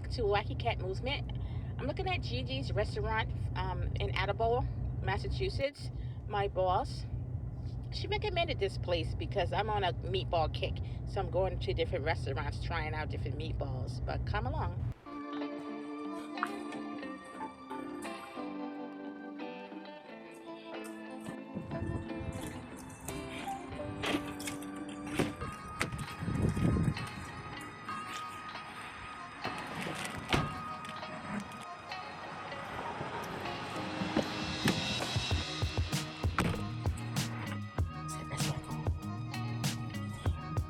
back to Wacky Cat Movement. I'm looking at Gigi's restaurant in Attleboro, Massachusetts. My boss, she recommended this place because I'm on a meatball kick. So I'm going to different restaurants trying out different meatballs. But come along.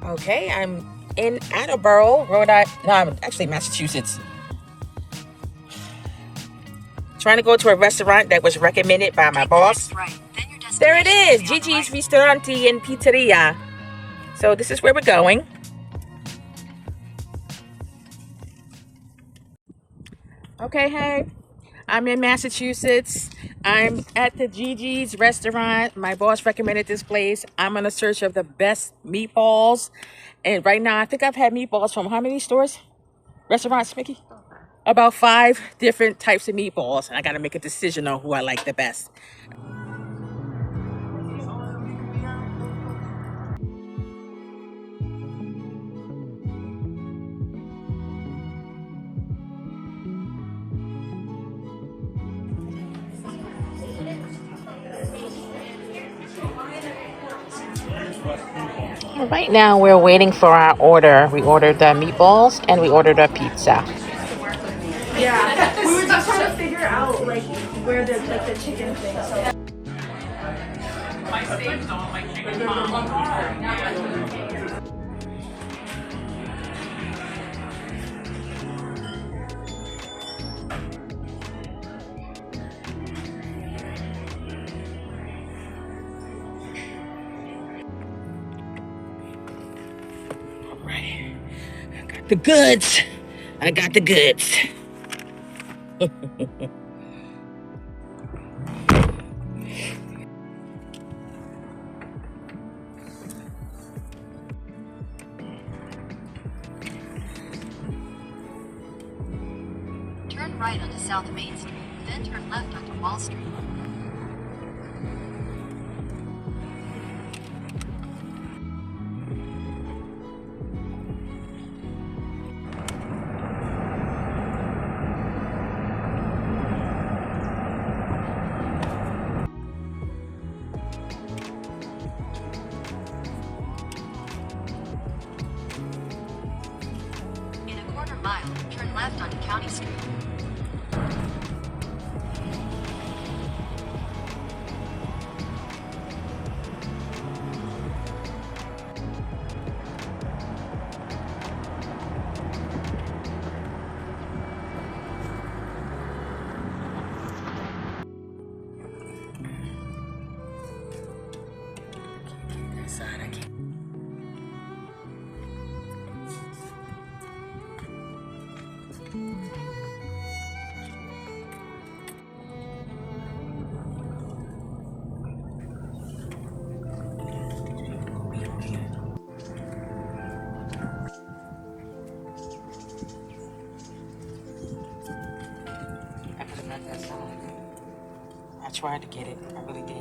Okay, I'm in Attleboro, Rhode Island. No, I'm actually Massachusetts. Trying to go to a restaurant that was recommended by my boss. There it is, Gigi's Ristorante and Pizzeria. So this is where we're going. Okay, hey, I'm in Massachusetts. I'm at the Gigi's restaurant. My boss recommended this place. I'm on a search of the best meatballs. And right now, I think I've had meatballs from how many stores? Restaurants, Mickey? About 5 different types of meatballs. And I got to make a decision on who I like the best. Right now, we're waiting for our order. We ordered the meatballs and we ordered a pizza. Yeah, we were just trying to figure out like where the chicken thing. So. My steaks don't like chicken Right. I got the goods. I got the goods. Turn right onto South Main Street, then turn left onto Wall Street. In a quarter mile, turn left onto County Street. I tried to get it. I really did.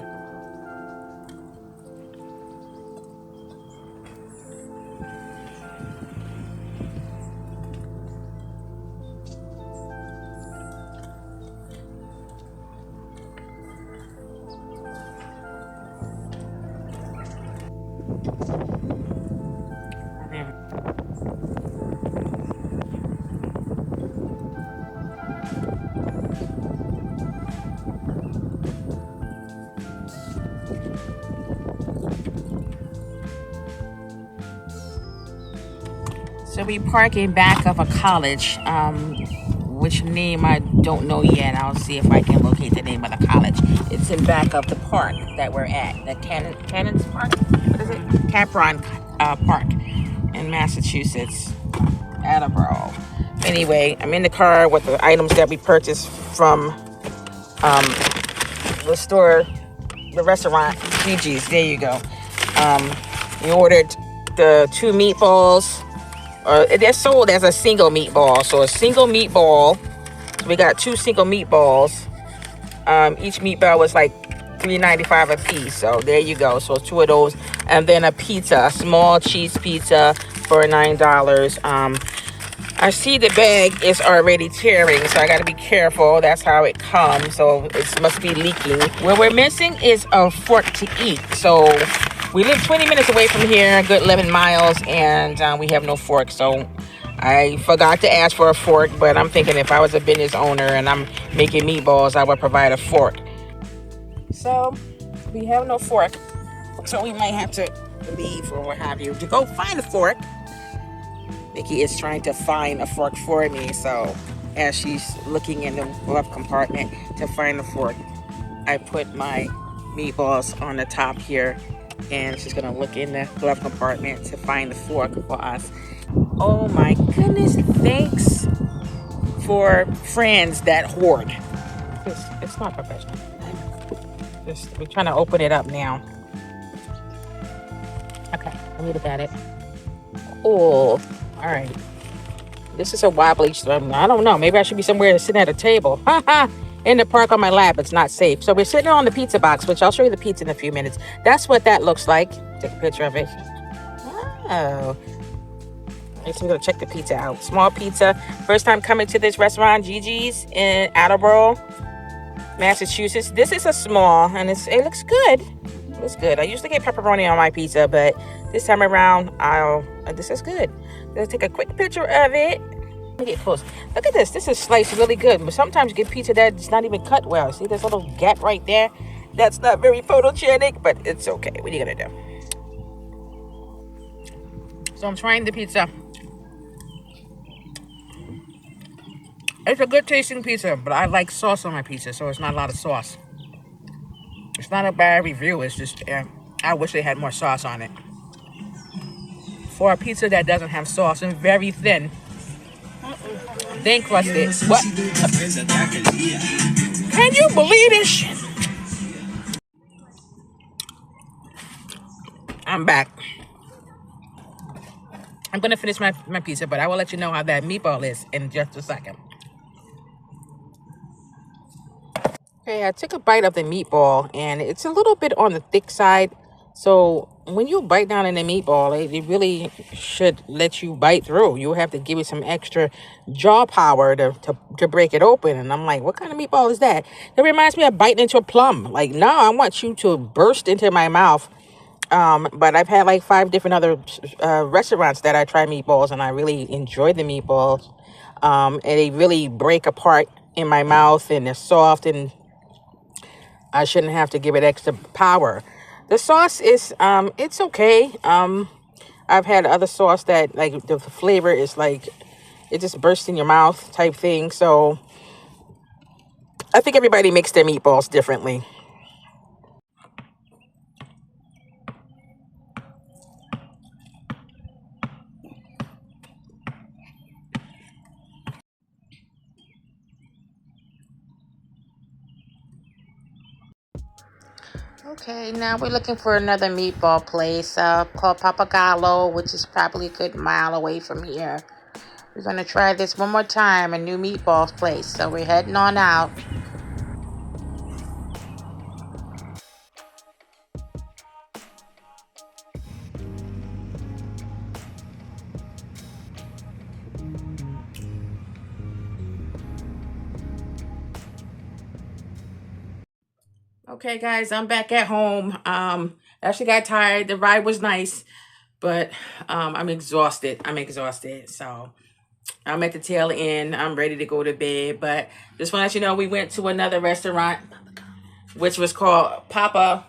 So we park in back of a college, which name I don't know yet. I'll see if I can locate the name of the college. It's in back of the park that we're at, the Cannons Park. What is it? Capron Park in Massachusetts, Attleboro. Anyway, I'm in the car with the items that we purchased from the store, the restaurant, Gigi's. There you go. We ordered the 2 meatballs They're sold as a single meatball. So a single meatball. So we got 2 single meatballs. Each meatball was like $3.95 a piece. So there you go. So 2 of those, and then a pizza, a small cheese pizza for $9. I see the bag is already tearing, so I got to be careful. That's how it comes, so it must be leaking. What we're missing is a fork to eat. So we live 20 minutes away from here, a good 11 miles, and we have no fork. So I forgot to ask for a fork, but I'm thinking if I was a business owner and I'm making meatballs, I would provide a fork. So we have no fork, so we might have to leave or what have you to go find a fork. Nikki is trying to find a fork for me, so as she's looking in the glove compartment to find the fork, I put my meatballs on the top here, and she's gonna look in the glove compartment to find the fork for us. Oh my goodness, thanks for friends that hoard. It's not professional. We're trying to open it up now. Okay, let me look at it. Oh, all right. This is a wobbly. I don't know. Maybe I should be somewhere sitting at a table. In the park on my lap. It's not safe. So we're sitting on the pizza box, which I'll show you the pizza in a few minutes. That's what that looks like. Take a picture of it. Oh. I'm going to check the pizza out. Small pizza. First time coming to this restaurant, Gigi's in Attleboro, Massachusetts. This is a small, and it looks good. It looks good. I usually get pepperoni on my pizza, but this time around, this is good. Let's take a quick picture of it. Let me get close. Look at this. This is sliced really good. But sometimes you get pizza that's not even cut well. See this little gap right there? That's not very photogenic, but it's okay. What are you going to do? So I'm trying the pizza. It's a good tasting pizza, but I like sauce on my pizza, so it's not a lot of sauce. It's not a bad review. It's just, I wish they had more sauce on it. For a pizza that doesn't have sauce and very thin, thin crusted. What? Can you believe this shit? I'm back. I'm gonna finish my pizza, but I will let you know how that meatball is in just a second. Okay, I took a bite of the meatball, and it's a little bit on the thick side. So when you bite down in the meatball, it really should let you bite through. You'll have to give it some extra jaw power to break it open. And I'm like, what kind of meatball is that? It reminds me of biting into a plum. Like, no, I want you to burst into my mouth. But I've had like 5 different other restaurants that I try meatballs, and I really enjoy the meatballs. And they really break apart in my mouth, and they're soft, and I shouldn't have to give it extra power. The sauce is, it's okay. I've had other sauce that, like, the flavor is like, it just bursts in your mouth type thing. So I think everybody makes their meatballs differently. Okay, now we're looking for another meatball place called Papagallo, which is probably a good mile away from here. We're going to try this one more time, a new meatballs place. So we're heading on out. Okay, guys, I'm back at home. Actually got tired. The ride was nice, but I'm exhausted. So I'm at the tail end. I'm ready to go to bed. But just want to let you know, we went to another restaurant, which was called Papagallo.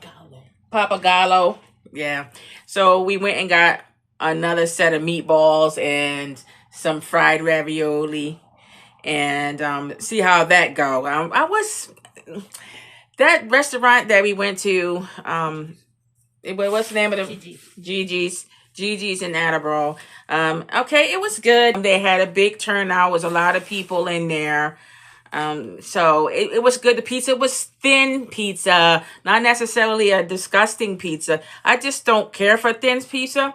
Yeah. So we went and got another set of meatballs and some fried ravioli, and see how that go. That restaurant that we went to, what's the name of the Gigi's in Attleboro. Okay, it was good. They had a big turnout. There was a lot of people in there. So it was good. The pizza was thin pizza, not necessarily a disgusting pizza. I just don't care for thin pizza.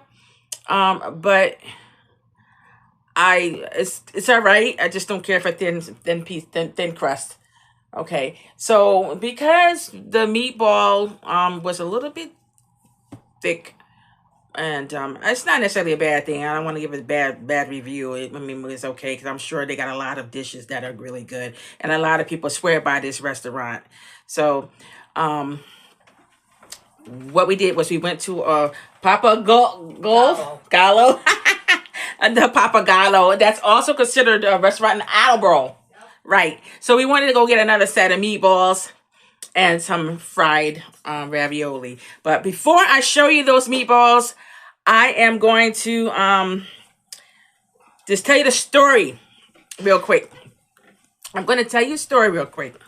But It's all right. I just don't care for thin crust. Okay, so because the meatball was a little bit thick, and it's not necessarily a bad thing. I don't want to give it a bad review. I mean, it's okay because I'm sure they got a lot of dishes that are really good, and a lot of people swear by this restaurant. So, what we did was we went to Papa Gallo. And the Papa Gallo. That's also considered a restaurant in Attleboro. Right. So we wanted to go get another set of meatballs and some fried ravioli. But before I show you those meatballs, I am going to just tell you the story real quick. I'm going to tell you a story real quick.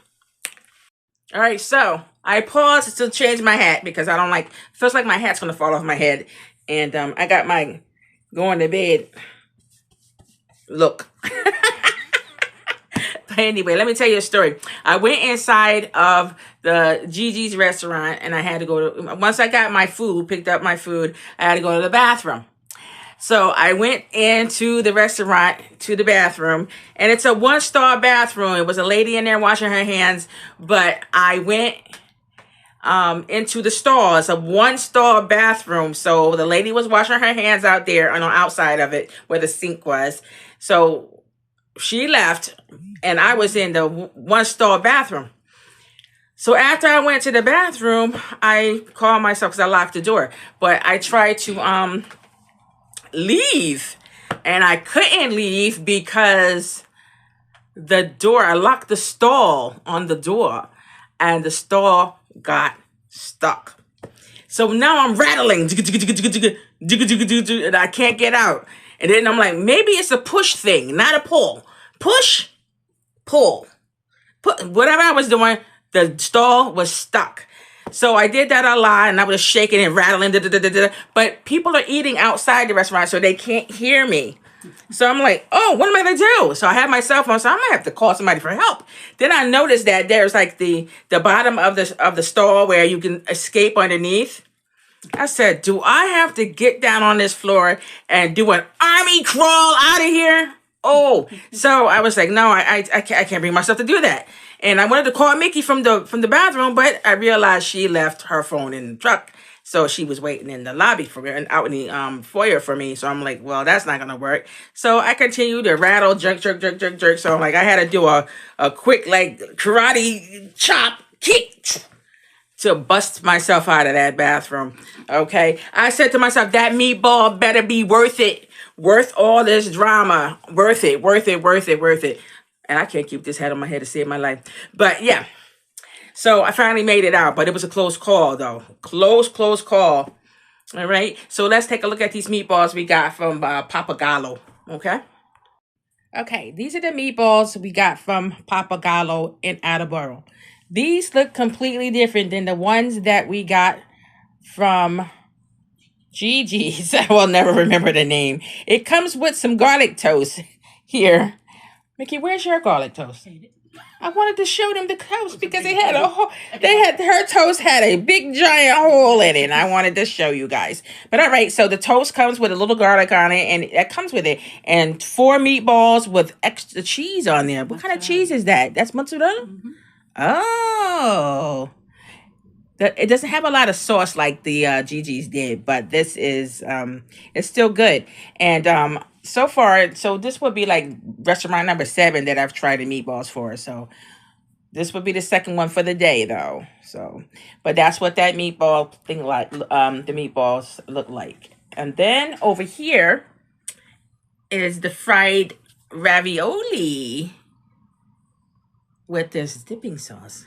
All right, so I paused to change my hat because I don't like, feels like my hat's going to fall off my head. And I got my going to bed look. But anyway, let me tell you a story. I went inside of the Gigi's restaurant and I had to go to, once I got my food, picked up my food, I had to go to the bathroom. So I went into the restaurant to the bathroom, and it's a 1-star bathroom. It was a lady in there washing her hands, but I went into the stall. It's a 1-star bathroom. So the lady was washing her hands out there on the outside of it where the sink was. So she left and I was in the 1-star bathroom. So after I went to the bathroom, I called myself because I locked the door, but I tried to leave and I couldn't leave because the door, I locked the stall on the door and the stall got stuck. So now I'm rattling and I can't get out. And then I'm like, maybe it's a push thing, not a pull. Push, pull. Whatever I was doing, the stall was stuck. So I did that a lot and I was shaking and rattling. But people are eating outside the restaurant, so they can't hear me. So I'm like, oh, what am I going to do? So I have my cell phone, so I might have to call somebody for help. Then I noticed that there's like the bottom of the stall where you can escape underneath. I said, do I have to get down on this floor and do an army crawl out of here? Oh, so I was like, no, I can't bring myself to do that. And I wanted to call Mickey from the bathroom, but I realized she left her phone in the truck. So she was waiting in the lobby for me and out in the foyer for me. So I'm like, well, that's not going to work. So I continued to rattle, jerk. So I'm like, I had to do a quick like karate chop, kick to bust myself out of that bathroom. Okay. I said to myself, that meatball better be worth it. Worth all this drama. Worth it. And I can't keep this head on my head to save my life. But yeah. So I finally made it out. But it was a close call though. Close call. All right. So let's take a look at these meatballs we got from Papa Gallo. Okay. Okay. These are the meatballs we got from Papa Gallo in Attleboro. These look completely different than the ones that we got from Gigi's. I will never remember the name. It comes with some garlic toast here. Mickey, where's your garlic toast? I wanted to show them the toast because it had her toast had a big giant hole in it. And I wanted to show you guys. But all right, so the toast comes with a little garlic on it, and that comes with it. And 4 meatballs with extra cheese on there. What kind of cheese is that? That's mozzarella? Mm-hmm. Oh. It doesn't have a lot of sauce like the Gigi's did, but this is it's still good. And so far, so this would be like restaurant number 7 that I've tried the meatballs for. So this would be the second one for the day, though. So, but that's what that meatball thing like. The meatballs look like. And then over here is the fried ravioli with this dipping sauce.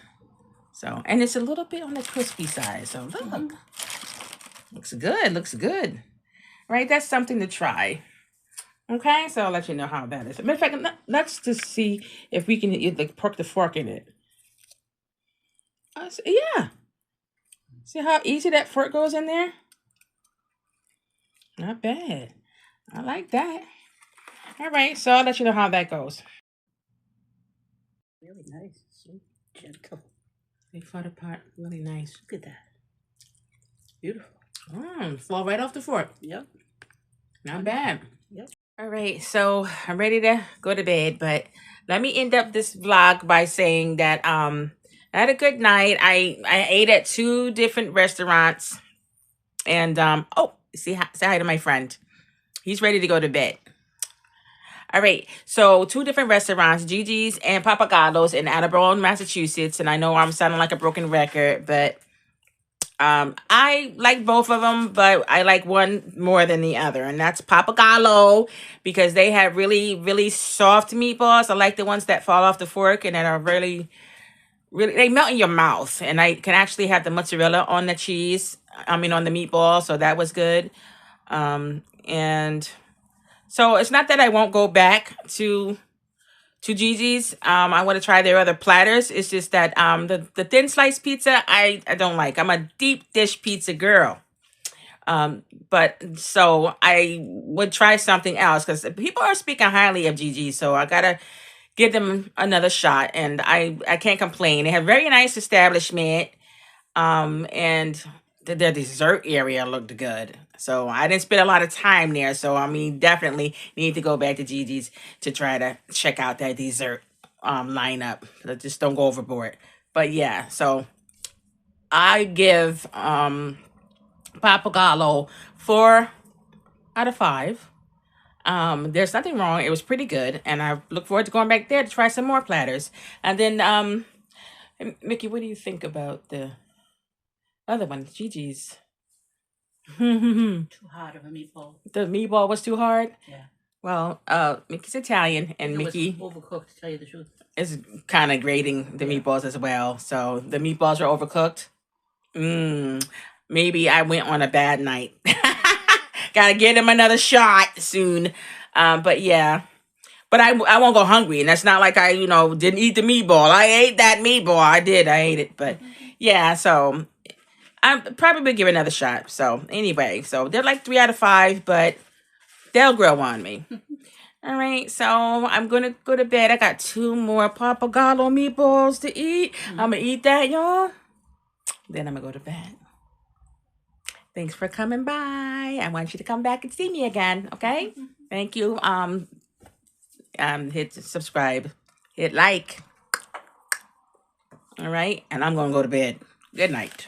So, and it's a little bit on the crispy side. So look, looks good. Right, that's something to try. Okay, so I'll let you know how that is. Matter of fact, let's just see if we can like poke the fork in it. Yeah. See how easy that fork goes in there? Not bad. I like that. All right, so I'll let you know how that goes. Really nice. So gentle. They fall apart really nice. Look at that. Beautiful. Fall right off the fork. Yep. Not bad. Yep. All right, so I'm ready to go to bed, but let me end up this vlog by saying that I had a good night. I ate at 2 different restaurants, and oh, say hi to my friend. He's ready to go to bed. All right, so 2 different restaurants, Gigi's and Papagallo's in Attleboro, Massachusetts, and I know I'm sounding like a broken record, but I like both of them, but I like one more than the other, and that's Papagallo because they have really, really soft meatballs. I like the ones that fall off the fork and that are really, really, they melt in your mouth, and I can actually have the mozzarella on the cheese. I mean, on the meatball, so that was good. And so it's not that I won't go back to Gigi's. I want to try their other platters. It's just that the thin sliced pizza I don't like. I'm a deep dish pizza girl. But so I would try something else because people are speaking highly of Gigi's, so I gotta give them another shot. And I can't complain. They have very nice establishment. And their dessert area looked good. So I didn't spend a lot of time there. So I mean, definitely need to go back to Gigi's to try to check out that dessert lineup. Just don't go overboard. But yeah, so I give Papagallo 4 out of 5. There's nothing wrong. It was pretty good, and I look forward to going back there to try some more platters. And then Mickey, what do you think about the other one, Gigi's? Too hard of a meatball. The meatball was too hard? Yeah. Well, Mickey's Italian, and It Mickey was overcooked, to tell you the truth. is kind of grating the meatballs as well. So the meatballs were overcooked. Maybe I went on a bad night. Gotta get him another shot soon. But yeah. But I won't go hungry, and that's not like I, didn't eat the meatball. I ate that meatball. I did. I ate it. But yeah, so I'm probably give it another shot. So anyway, so they're like 3 out of 5, but they'll grow on me. All right, so I'm gonna go to bed. I got 2 more Papagallo meatballs to eat. I'm gonna eat that, y'all. Then I'm gonna go to bed. Thanks for coming by. I want you to come back and see me again. Okay? Thank you. Hit subscribe, hit like. All right, and I'm gonna go to bed. Good night.